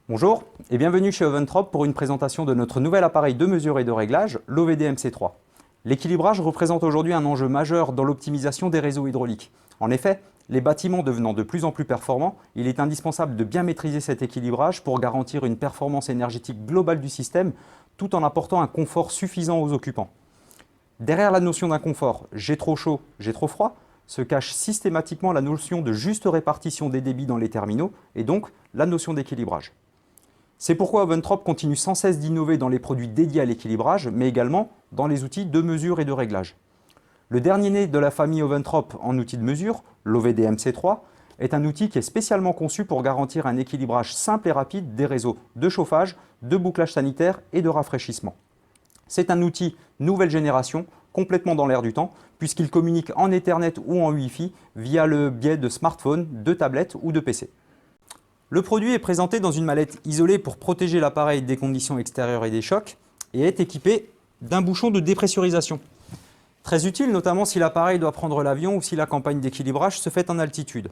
Bonjour et bienvenue chez Oventrop pour une présentation de notre nouvel appareil de mesure et de réglage, l'OVD-MC3. L'équilibrage représente aujourd'hui un enjeu majeur dans l'optimisation des réseaux hydrauliques. En effet, les bâtiments devenant de plus en plus performants, il est indispensable de bien maîtriser cet équilibrage pour garantir une performance énergétique globale du système tout en apportant un confort suffisant aux occupants. Derrière la notion d'un confort « j'ai trop chaud, j'ai trop froid », se cache systématiquement la notion de juste répartition des débits dans les terminaux et donc la notion d'équilibrage. C'est pourquoi Oventrop continue sans cesse d'innover dans les produits dédiés à l'équilibrage, mais également dans les outils de mesure et de réglage. Le dernier né de la famille Oventrop en outils de mesure, l'OVD-MC3, est un outil qui est spécialement conçu pour garantir un équilibrage simple et rapide des réseaux de chauffage, de bouclage sanitaire et de rafraîchissement. C'est un outil nouvelle génération, complètement dans l'air du temps, puisqu'il communique en Ethernet ou en Wi-Fi via le biais de smartphones, de tablettes ou de PC. Le produit est présenté dans une mallette isolée pour protéger l'appareil des conditions extérieures et des chocs et est équipé d'un bouchon de dépressurisation. Très utile notamment si l'appareil doit prendre l'avion ou si la campagne d'équilibrage se fait en altitude.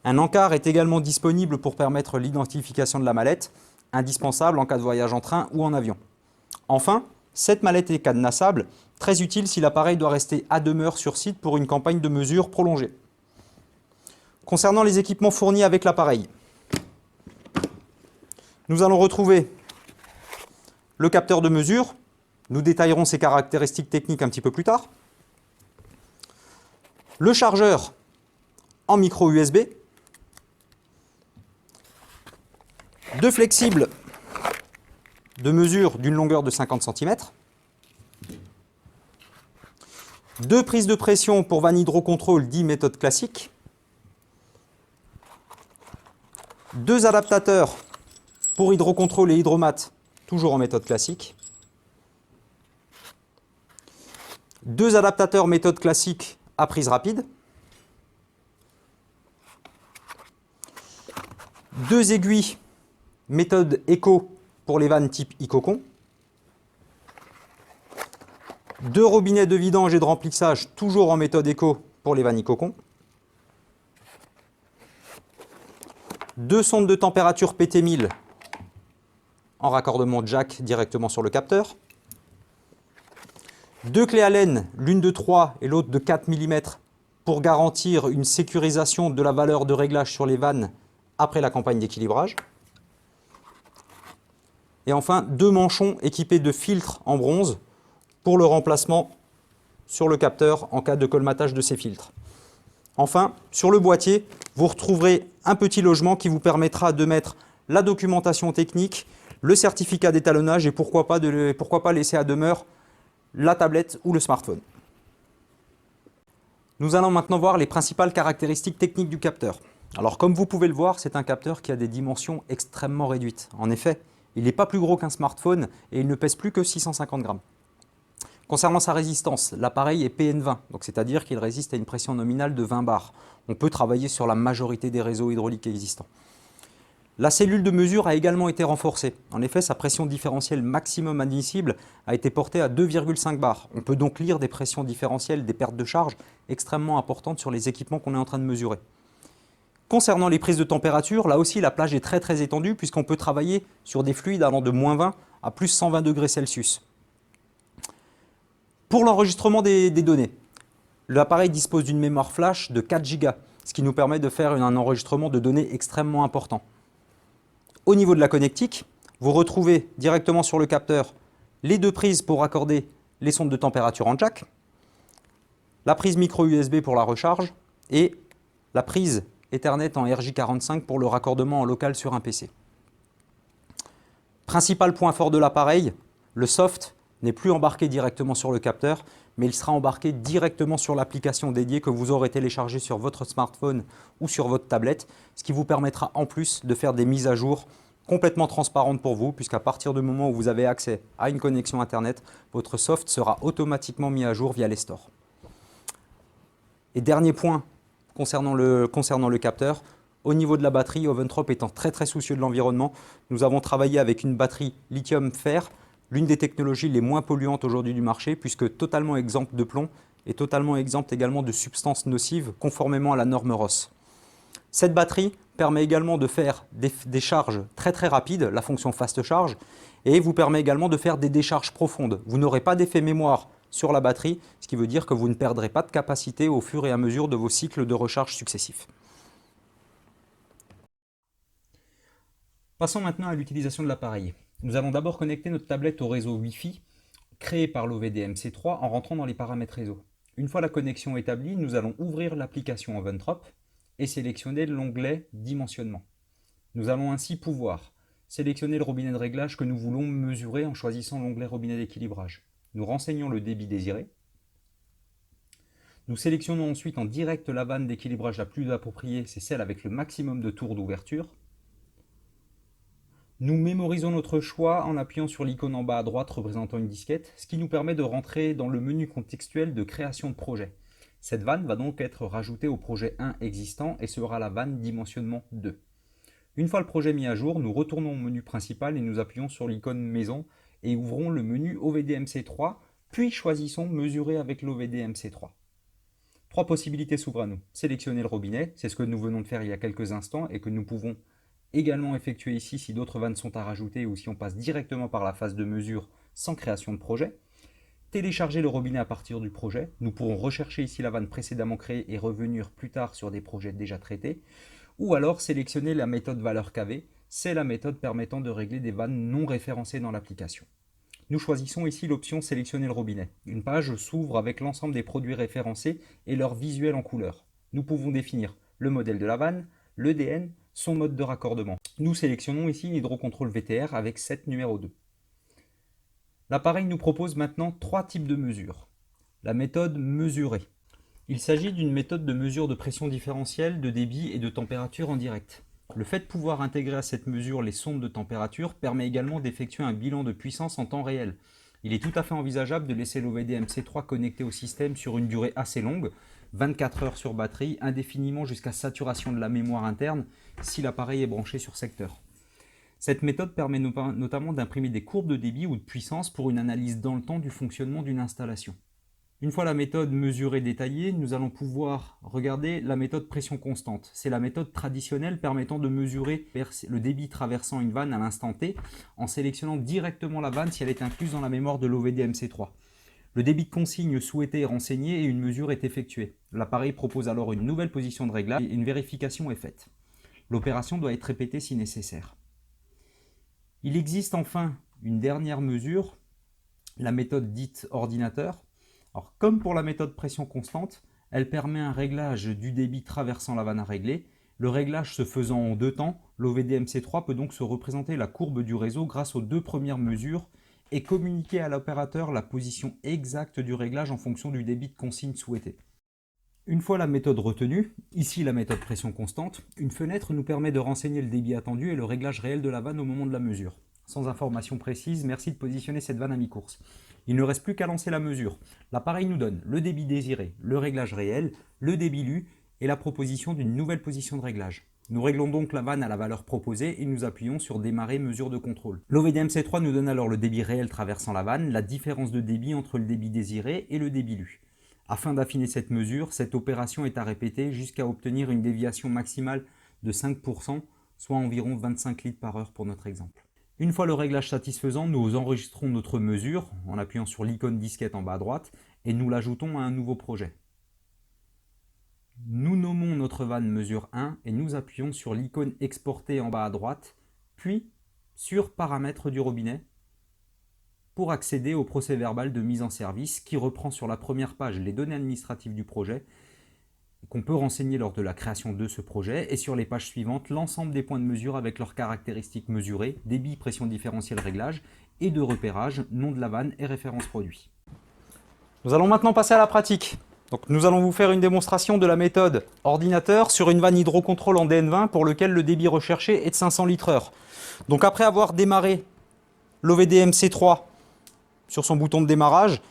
Un encart est également disponible pour permettre l'identification de la mallette, indispensable en cas de voyage en train ou en avion. Enfin, cette mallette est cadenassable, très utile si l'appareil doit rester à demeure sur site pour une campagne de mesure prolongée. Concernant les équipements fournis avec l'appareil, nous allons retrouver le capteur de mesure. Nous détaillerons ses caractéristiques techniques un petit peu plus tard. Le chargeur en micro USB. Deux flexibles de mesure d'une longueur de 50 cm. Deux prises de pression pour vanne hydrocontrôle dit méthode classique. Deux adaptateurs pour hydrocontrôle et hydromat, toujours en méthode classique. Deux adaptateurs méthode classique à prise rapide. Deux aiguilles méthode éco pour les vannes type Icocon. Deux robinets de vidange et de remplissage, toujours en méthode éco pour les vannes Icocon. Deux sondes de température PT1000 en raccordement jack directement sur le capteur. Deux clés Allen, l'une de 3 et l'autre de 4 mm pour garantir une sécurisation de la valeur de réglage sur les vannes après la campagne d'équilibrage. Et enfin, deux manchons équipés de filtres en bronze pour le remplacement sur le capteur en cas de colmatage de ces filtres. Enfin, sur le boîtier, vous retrouverez un petit logement qui vous permettra de mettre la documentation technique, le certificat d'étalonnage et pourquoi pas laisser à demeure la tablette ou le smartphone. Nous allons maintenant voir les principales caractéristiques techniques du capteur. Alors comme vous pouvez le voir, c'est un capteur qui a des dimensions extrêmement réduites. En effet, il n'est pas plus gros qu'un smartphone et il ne pèse plus que 650 grammes. Concernant sa résistance, l'appareil est PN20, donc c'est-à-dire qu'il résiste à une pression nominale de 20 bars. On peut travailler sur la majorité des réseaux hydrauliques existants. La cellule de mesure a également été renforcée. En effet, sa pression différentielle maximum admissible a été portée à 2,5 bars. On peut donc lire des pressions différentielles, des pertes de charge extrêmement importantes sur les équipements qu'on est en train de mesurer. Concernant les prises de température, là aussi la plage est très étendue puisqu'on peut travailler sur des fluides allant de -20 à plus 120 degrés Celsius. Pour l'enregistrement des données, l'appareil dispose d'une mémoire flash de 4 Go, ce qui nous permet de faire un enregistrement de données extrêmement important. Au niveau de la connectique, vous retrouvez directement sur le capteur les deux prises pour raccorder les sondes de température en jack, la prise micro USB pour la recharge et la prise Ethernet en RJ45 pour le raccordement en local sur un PC. Principal point fort de l'appareil, le soft n'est plus embarqué directement sur le capteur, mais il sera embarqué directement sur l'application dédiée que vous aurez téléchargée sur votre smartphone ou sur votre tablette, ce qui vous permettra en plus de faire des mises à jour complètement transparentes pour vous, puisqu'à partir du moment où vous avez accès à une connexion Internet, votre soft sera automatiquement mis à jour via les stores. Et dernier point concernant le capteur, au niveau de la batterie, Oventrop étant très soucieux de l'environnement, nous avons travaillé avec une batterie lithium-fer, l'une des technologies les moins polluantes aujourd'hui du marché, puisque totalement exempte de plomb et totalement exempte également de substances nocives, conformément à la norme RoHS. Cette batterie permet également de faire des charges très rapides, la fonction fast charge, et vous permet également de faire des décharges profondes. Vous n'aurez pas d'effet mémoire sur la batterie, ce qui veut dire que vous ne perdrez pas de capacité au fur et à mesure de vos cycles de recharge successifs. Passons maintenant à l'utilisation de l'appareil. Nous allons d'abord connecter notre tablette au réseau Wi-Fi créé par l'OVDMC3 en rentrant dans les paramètres réseau. Une fois la connexion établie, nous allons ouvrir l'application Oventrop et sélectionner l'onglet Dimensionnement. Nous allons ainsi pouvoir sélectionner le robinet de réglage que nous voulons mesurer en choisissant l'onglet robinet d'équilibrage. Nous renseignons le débit désiré. Nous sélectionnons ensuite en direct la vanne d'équilibrage la plus appropriée, c'est celle avec le maximum de tours d'ouverture. Nous mémorisons notre choix en appuyant sur l'icône en bas à droite représentant une disquette, ce qui nous permet de rentrer dans le menu contextuel de création de projet. Cette vanne va donc être rajoutée au projet 1 existant et sera la vanne dimensionnement 2. Une fois le projet mis à jour, nous retournons au menu principal et nous appuyons sur l'icône maison et ouvrons le menu OVDMC3, puis choisissons mesurer avec l'OVDMC3. Trois possibilités s'ouvrent à nous. Sélectionner le robinet, c'est ce que nous venons de faire il y a quelques instants et que nous pouvons également effectuer ici si d'autres vannes sont à rajouter ou si on passe directement par la phase de mesure sans création de projet. Télécharger le robinet à partir du projet. Nous pourrons rechercher ici la vanne précédemment créée et revenir plus tard sur des projets déjà traités. Ou alors sélectionner la méthode valeur KV. C'est la méthode permettant de régler des vannes non référencées dans l'application. Nous choisissons ici l'option sélectionner le robinet. Une page s'ouvre avec l'ensemble des produits référencés et leur visuel en couleur. Nous pouvons définir le modèle de la vanne, l'EDN, son mode de raccordement. Nous sélectionnons ici l'hydrocontrôle VTR avec set numéro 2. L'appareil nous propose maintenant trois types de mesures. La méthode mesurer. Il s'agit d'une méthode de mesure de pression différentielle, de débit et de température en direct. Le fait de pouvoir intégrer à cette mesure les sondes de température permet également d'effectuer un bilan de puissance en temps réel. Il est tout à fait envisageable de laisser l'OVDMC3 connecté au système sur une durée assez longue, 24 heures sur batterie, indéfiniment jusqu'à saturation de la mémoire interne si l'appareil est branché sur secteur. Cette méthode permet notamment d'imprimer des courbes de débit ou de puissance pour une analyse dans le temps du fonctionnement d'une installation. Une fois la méthode mesurée détaillée, nous allons pouvoir regarder la méthode pression constante. C'est la méthode traditionnelle permettant de mesurer le débit traversant une vanne à l'instant T en sélectionnant directement la vanne si elle est incluse dans la mémoire de l'OVDMC3. Le débit de consigne souhaité est renseigné et une mesure est effectuée. L'appareil propose alors une nouvelle position de réglage et une vérification est faite. L'opération doit être répétée si nécessaire. Il existe enfin une dernière mesure, la méthode dite ordinateur. Alors, comme pour la méthode pression constante, elle permet un réglage du débit traversant la vanne à régler. Le réglage se faisant en deux temps, l'OVDMC3 peut donc se représenter la courbe du réseau grâce aux deux premières mesures et communiquer à l'opérateur la position exacte du réglage en fonction du débit de consigne souhaité. Une fois la méthode retenue, ici la méthode pression constante, une fenêtre nous permet de renseigner le débit attendu et le réglage réel de la vanne au moment de la mesure. Sans information précise, merci de positionner cette vanne à mi-course. Il ne reste plus qu'à lancer la mesure. L'appareil nous donne le débit désiré, le réglage réel, le débit lu et la proposition d'une nouvelle position de réglage. Nous réglons donc la vanne à la valeur proposée et nous appuyons sur démarrer mesure de contrôle. L'OVDMC3 nous donne alors le débit réel traversant la vanne, la différence de débit entre le débit désiré et le débit lu. Afin d'affiner cette mesure, cette opération est à répéter jusqu'à obtenir une déviation maximale de 5%, soit environ 25 litres par heure pour notre exemple. Une fois le réglage satisfaisant, nous enregistrons notre mesure en appuyant sur l'icône disquette en bas à droite et nous l'ajoutons à un nouveau projet. Nous nommons notre vanne mesure 1 et nous appuyons sur l'icône exporter en bas à droite, puis sur paramètres du robinet pour accéder au procès-verbal de mise en service qui reprend sur la première page les données administratives du projet qu'on peut renseigner lors de la création de ce projet et sur les pages suivantes l'ensemble des points de mesure avec leurs caractéristiques mesurées, débit, pression différentielle, réglage et de repérage, nom de la vanne et référence produit. Nous allons maintenant passer à la pratique. Donc, nous allons vous faire une démonstration de la méthode ordinateur sur une vanne hydrocontrôle en DN20 pour lequel le débit recherché est de 500 litres/heure. Donc après avoir démarré l'OVDMC3 sur son bouton de démarrage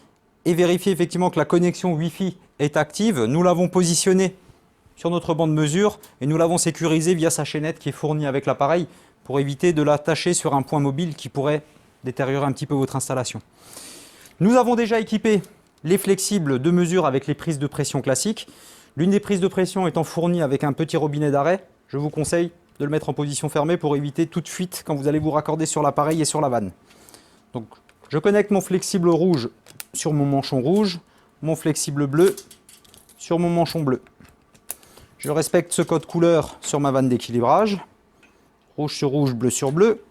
et vérifié effectivement que la connexion Wi-Fi est active, nous l'avons positionné sur notre banc de mesure et nous l'avons sécurisé via sa chaînette qui est fournie avec l'appareil pour éviter de l'attacher sur un point mobile qui pourrait détériorer un petit peu votre installation. Nous avons déjà équipé les flexibles de mesure avec les prises de pression classiques. L'une des prises de pression étant fournie avec un petit robinet d'arrêt, je vous conseille de le mettre en position fermée pour éviter toute fuite quand vous allez vous raccorder sur l'appareil et sur la vanne. Donc, je connecte mon flexible rouge sur mon manchon rouge, mon flexible bleu sur mon manchon bleu. Je respecte ce code couleur sur ma vanne d'équilibrage. Rouge sur rouge, bleu sur bleu.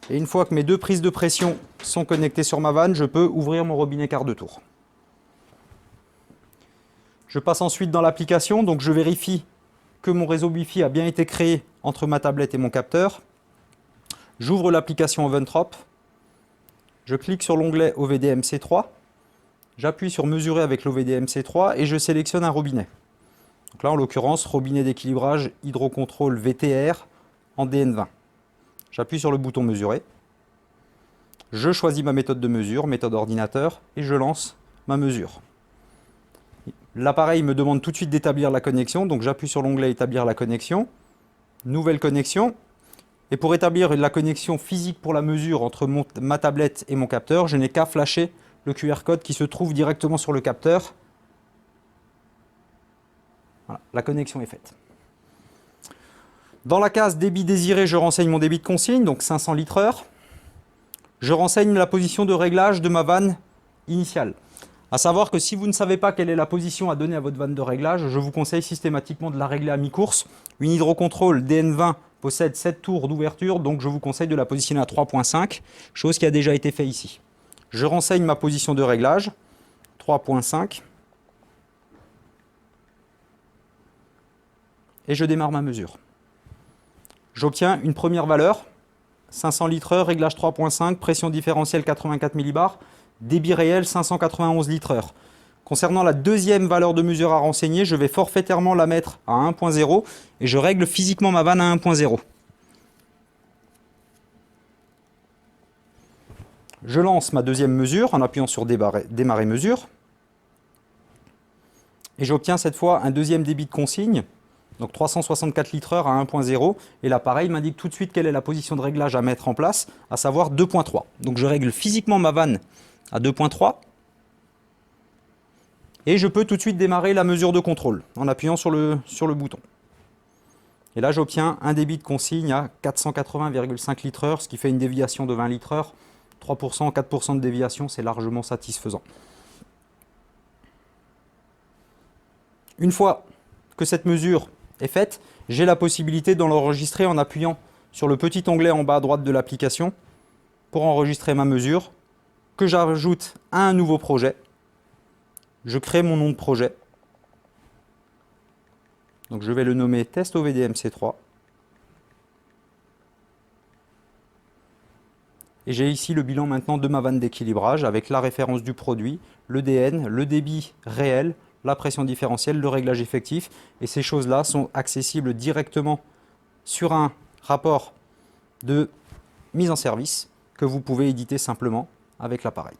Et une fois que mes deux prises de pression sont connectées sur ma vanne, je peux ouvrir mon robinet quart de tour. Je passe ensuite dans l'application, donc je vérifie que mon réseau Wi-Fi a bien été créé entre ma tablette et mon capteur. J'ouvre l'application Oventrop. Je clique sur l'onglet OVD-MC3. J'appuie sur mesurer avec l'OVD-MC3 et je sélectionne un robinet. Donc là, en l'occurrence, robinet d'équilibrage hydrocontrôle VTR en DN20. J'appuie sur le bouton mesurer. Je choisis ma méthode de mesure, méthode ordinateur, et je lance ma mesure. L'appareil me demande tout de suite d'établir la connexion, donc j'appuie sur l'onglet établir la connexion. Nouvelle connexion. Et pour établir la connexion physique pour la mesure entre ma tablette et mon capteur, je n'ai qu'à flasher le QR code qui se trouve directement sur le capteur. Voilà, la connexion est faite. Dans la case débit désiré, je renseigne mon débit de consigne, donc 500 litres/heure. Je renseigne la position de réglage de ma vanne initiale. À savoir que si vous ne savez pas quelle est la position à donner à votre vanne de réglage, je vous conseille systématiquement de la régler à mi-course. Une hydrocontrôle DN20 possède 7 tours d'ouverture, donc je vous conseille de la positionner à 3.5, chose qui a déjà été faite ici. Je renseigne ma position de réglage, 3.5, et je démarre ma mesure. J'obtiens une première valeur, 500 litres/heure, réglage 3.5, pression différentielle 84 millibars, débit réel 591 litres/heure. Concernant la deuxième valeur de mesure à renseigner, je vais forfaitairement la mettre à 1.0 et je règle physiquement ma vanne à 1.0. Je lance ma deuxième mesure en appuyant sur démarrer mesure. Et j'obtiens cette fois un deuxième débit de consigne, donc 364 litres/heure à 1.0. Et l'appareil m'indique tout de suite quelle est la position de réglage à mettre en place, à savoir 2.3. Donc je règle physiquement ma vanne à 2.3. Et je peux tout de suite démarrer la mesure de contrôle en appuyant sur le bouton. Et là, j'obtiens un débit de consigne à 480,5 litres/heure, ce qui fait une déviation de 20 litres/heure. 3%, 4% de déviation, c'est largement satisfaisant. Une fois que cette mesure est faite, j'ai la possibilité de l'enregistrer en appuyant sur le petit onglet en bas à droite de l'application pour enregistrer ma mesure, que j'ajoute à un nouveau projet. Je crée mon nom de projet. Donc je vais le nommer Test OVD-MC3. Et j'ai ici le bilan maintenant de ma vanne d'équilibrage avec la référence du produit, le DN, le débit réel, la pression différentielle, le réglage effectif. Et ces choses-là sont accessibles directement sur un rapport de mise en service que vous pouvez éditer simplement avec l'appareil.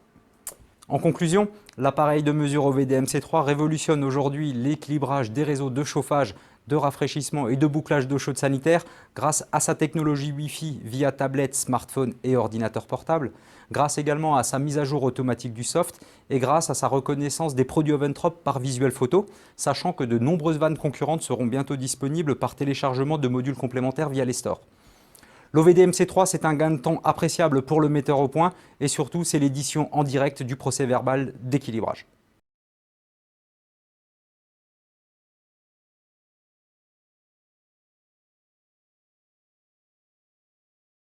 En conclusion, l'appareil de mesure OVD-MC3 révolutionne aujourd'hui l'équilibrage des réseaux de chauffage, de rafraîchissement et de bouclage d'eau chaude sanitaire grâce à sa technologie Wi-Fi via tablette, smartphone et ordinateur portable, grâce également à sa mise à jour automatique du soft et grâce à sa reconnaissance des produits Oventrop par visuel photo, sachant que de nombreuses vannes concurrentes seront bientôt disponibles par téléchargement de modules complémentaires via les stores. L'OVD-MC3, c'est un gain de temps appréciable pour le metteur au point et surtout, c'est l'édition en direct du procès-verbal d'équilibrage.